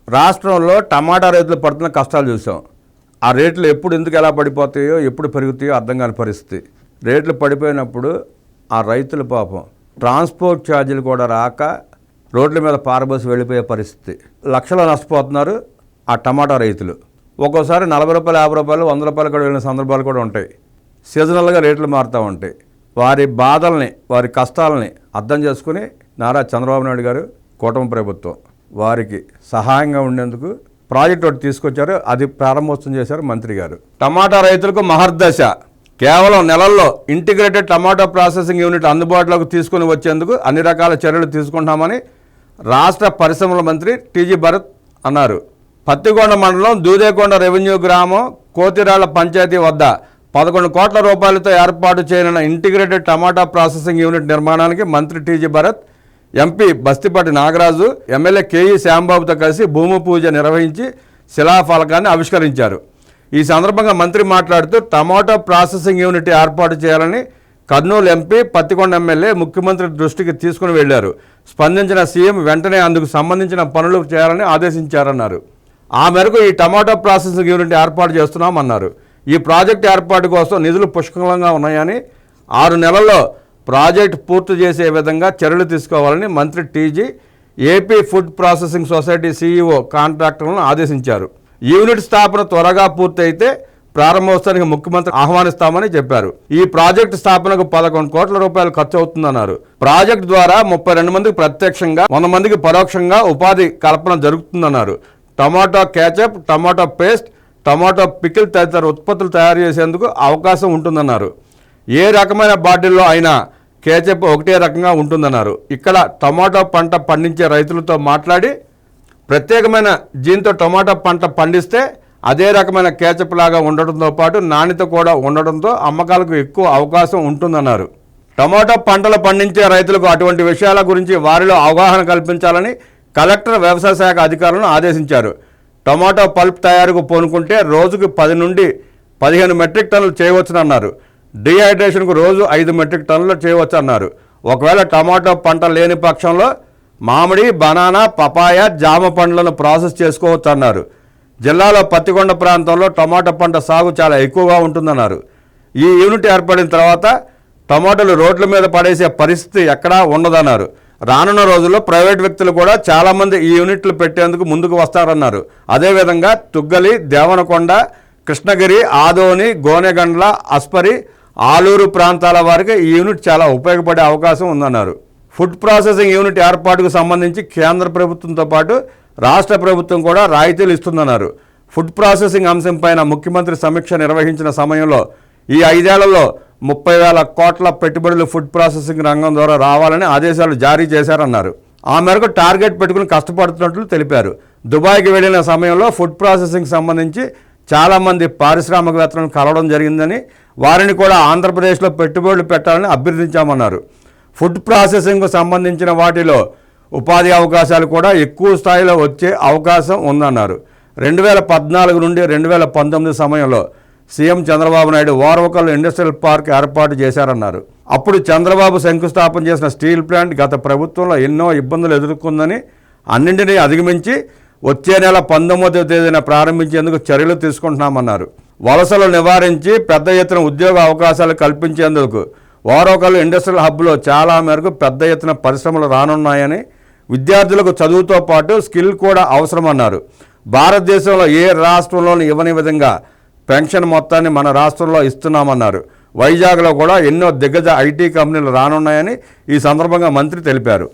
రాష్ట్రంలో టమాటా రైతులు పడుతున్న కష్టాలు చూసాం. ఆ రేట్లు ఎప్పుడు ఎందుకు ఎలా పడిపోతాయో, ఎప్పుడు పెరుగుతాయో అర్థం కాని పరిస్థితి. రేట్లు పడిపోయినప్పుడు ఆ రైతుల పాపం ట్రాన్స్పోర్ట్ ఛార్జీలు కూడా రాక రోడ్ల మీద పారబోసి వెళ్ళిపోయే పరిస్థితి. లక్షలు నష్టపోతున్నారు ఆ టమాటా రైతులు. ఒక్కోసారి 40 రూపాయలు, 50 రూపాయలు, 100 రూపాయలు కూడా వెళ్ళిన సందర్భాలు కూడా ఉంటాయి. సీజనల్గా రేట్లు మారుతూ ఉంటాయి. వారి బాధల్ని, వారి కష్టాలని అర్థం చేసుకుని నారా చంద్రబాబు నాయుడు గారు, కూటమి ప్రభుత్వం వారికి సహాయంగా ఉండేందుకు ప్రాజెక్ట్ ఒకటి తీసుకొచ్చారు. అది ప్రారంభోత్సవం చేశారు మంత్రి గారు. టమాటా రైతులకు మహర్దశ. కేవలం నెలల్లో ఇంటిగ్రేటెడ్ టమాటా ప్రాసెసింగ్ యూనిట్ అందుబాటులోకి తీసుకుని వచ్చేందుకు అన్ని రకాల చర్యలు తీసుకుంటామని రాష్ట్ర పరిశ్రమల మంత్రి టీజీ భరత్ అన్నారు. పత్తికొండ మండలం దూదేకొండ రెవెన్యూ గ్రామం కోతిరాళ్ల పంచాయతీ వద్ద 11 కోట్ల రూపాయలతో ఏర్పాటు చేయనున్న ఇంటిగ్రేటెడ్ టమాటా ప్రాసెసింగ్ యూనిట్ నిర్మాణానికి మంత్రి TG Bharat, MP Bastipati Nagaraju, MLA KE శ్యాంబాబుతో కలిసి భూమి పూజ నిర్వహించి శిలాఫలకాన్ని ఆవిష్కరించారు. ఈ సందర్భంగా మంత్రి మాట్లాడుతూ టమాటా ప్రాసెసింగ్ యూనిట్ ఏర్పాటు చేయాలని కర్నూలు ఎంపీ, పత్తికొండ ఎమ్మెల్యే ముఖ్యమంత్రి దృష్టికి తీసుకుని వెళ్లారు. స్పందించిన సీఎం వెంటనే అందుకు సంబంధించిన పనులు చేయాలని ఆదేశించారన్నారు. ఆ మేరకు ఈ టమాటా ప్రాసెసింగ్ యూనిట్ ఏర్పాటు చేస్తున్నామన్నారు. ఈ ప్రాజెక్టు ఏర్పాటు కోసం నిధులు పుష్కలంగా ఉన్నాయని, 6 నెలల్లో ప్రాజెక్టు పూర్తి చేసే విధంగా చర్యలు తీసుకోవాలని మంత్రి TG AP food processing society CEO కాంట్రాక్టర్లను ఆదేశించారు. యూనిట్ స్థాపన త్వరగా పూర్తయితే ప్రారంభోత్సవానికి ముఖ్యమంత్రి ఆహ్వానిస్తామని చెప్పారు. ఈ ప్రాజెక్టు స్థాపనకు 11 కోట్ల రూపాయలు ఖర్చు అవుతుందన్నారు. ప్రాజెక్టు ద్వారా 32 మందికి ప్రత్యక్షంగా, 100 మందికి పరోక్షంగా ఉపాధి కల్పన జరుగుతుందన్నారు. Tomato ketchup, tomato paste, tomato pickle తదితర ఉత్పత్తులు తయారు చేసేందుకు అవకాశం ఉంటుందన్నారు. ఏ రకమైన బాటిల్లో అయినా కేచప్ ఒకటే రకంగా ఉంటుందన్నారు. ఇక్కడ టమాటో పంట పండించే రైతులతో మాట్లాడి ప్రత్యేకమైన జీన్తో టమాటా పంట పండిస్తే అదే రకమైన కేచప్ లాగా ఉండటంతో పాటు నాణ్యత కూడా ఉండడంతో అమ్మకాలకు ఎక్కువ అవకాశం ఉంటుందన్నారు. టమాటా పంటలు పండించే రైతులకు అటువంటి విషయాల గురించి వారిలో అవగాహన కల్పించాలని కలెక్టర్, వ్యవసాయ శాఖ అధికారులను ఆదేశించారు. టమాటో పల్ప్ తయారీకు పూనుకుంటే రోజుకు 10 నుండి 15 మెట్రిక్ టన్నులు చేయవచ్చునన్నారు. డీహైడ్రేషన్కు రోజు 5 మెట్రిక్ టన్నులు చేయవచ్చన్నారు. ఒకవేళ టమాటో పంట లేని పక్షంలో మామిడి, బనానా, పపాయ, జామ పండ్లను ప్రాసెస్ చేసుకోవచ్చు అన్నారు. జిల్లాలో పత్తికొండ ప్రాంతంలో టమాటా పంట సాగు చాలా ఎక్కువగా ఉంటుందన్నారు. ఈ యూనిట్ ఏర్పడిన తర్వాత టమాటాలు రోడ్ల మీద పడేసే పరిస్థితి ఎక్కడా ఉండదన్నారు. రానున్న రోజుల్లో ప్రైవేట్ వ్యక్తులు కూడా చాలామంది ఈ యూనిట్లు పెట్టేందుకు ముందుకు వస్తారన్నారు. అదేవిధంగా తుగ్గలి, దేవనకొండ, కృష్ణగిరి, ఆదోని, గోనెగండ్ల, అస్పరి, ఆలూరు ప్రాంతాల వారికి ఈ యూనిట్ చాలా ఉపయోగపడే అవకాశం ఉందన్నారు. ఫుడ్ ప్రాసెసింగ్ యూనిట్ ఏర్పాటుకు సంబంధించి కేంద్ర ప్రభుత్వంతో పాటు రాష్ట్ర ప్రభుత్వం కూడా రాయితీలు ఇస్తుందన్నారు. ఫుడ్ ప్రాసెసింగ్ అంశంపైన ముఖ్యమంత్రి సమీక్ష నిర్వహించిన సమయంలో ఈ 5 ఏళ్లలో 30,000 కోట్ల పెట్టుబడులు ఫుడ్ ప్రాసెసింగ్ రంగం ద్వారా రావాలని ఆదేశాలు జారీ చేశారన్నారు. ఆ మేరకు టార్గెట్ పెట్టుకుని కష్టపడుతున్నట్లు తెలిపారు. దుబాయ్కి వెళ్లిన సమయంలో ఫుడ్ ప్రాసెసింగ్ సంబంధించి చాలామంది పారిశ్రామికవేత్తలను కలవడం జరిగిందని, వారిని కూడా ఆంధ్రప్రదేశ్లో పెట్టుబడులు పెట్టాలని అభ్యర్థించామన్నారు. ఫుడ్ ప్రాసెసింగ్కు సంబంధించిన వాటిలో ఉపాధి అవకాశాలు కూడా ఎక్కువ స్థాయిలో వచ్చే అవకాశం ఉందన్నారు. 2014 నుండి 2019 సమయంలో CM Chandrababu Naidu Orvakal industrial park ఏర్పాటు చేశారన్నారు. అప్పుడు చంద్రబాబు శంకుస్థాపన చేసిన స్టీల్ ప్లాంట్ గత ప్రభుత్వంలో ఎన్నో ఇబ్బందులు ఎదుర్కొందని, అన్నింటినీ అధిగమించి వచ్చే నెల 19వ తేదీన ప్రారంభించేందుకు చర్యలు తీసుకుంటున్నామన్నారు. వలసలు నివారించి పెద్ద ఎత్తున ఉద్యోగ అవకాశాలు కల్పించేందుకు ఓర్వకల్ ఇండస్ట్రియల్ హబ్లో చాలా మేరకు పెద్ద ఎత్తున పరిశ్రమలు రానున్నాయని, విద్యార్థులకు చదువుతో పాటు స్కిల్ కూడా అవసరమన్నారు. భారతదేశంలో ఏ రాష్ట్రంలోనూ ఇవ్వని విధంగా పెన్షన్ మొత్తాన్ని మన రాష్ట్రంలో ఇస్తున్నామన్నారు. వైజాగ్లో కూడా ఎన్నో దిగ్గజ ఐటీ కంపెనీలు రానున్నాయని ఈ సందర్భంగా మంత్రి తెలిపారు.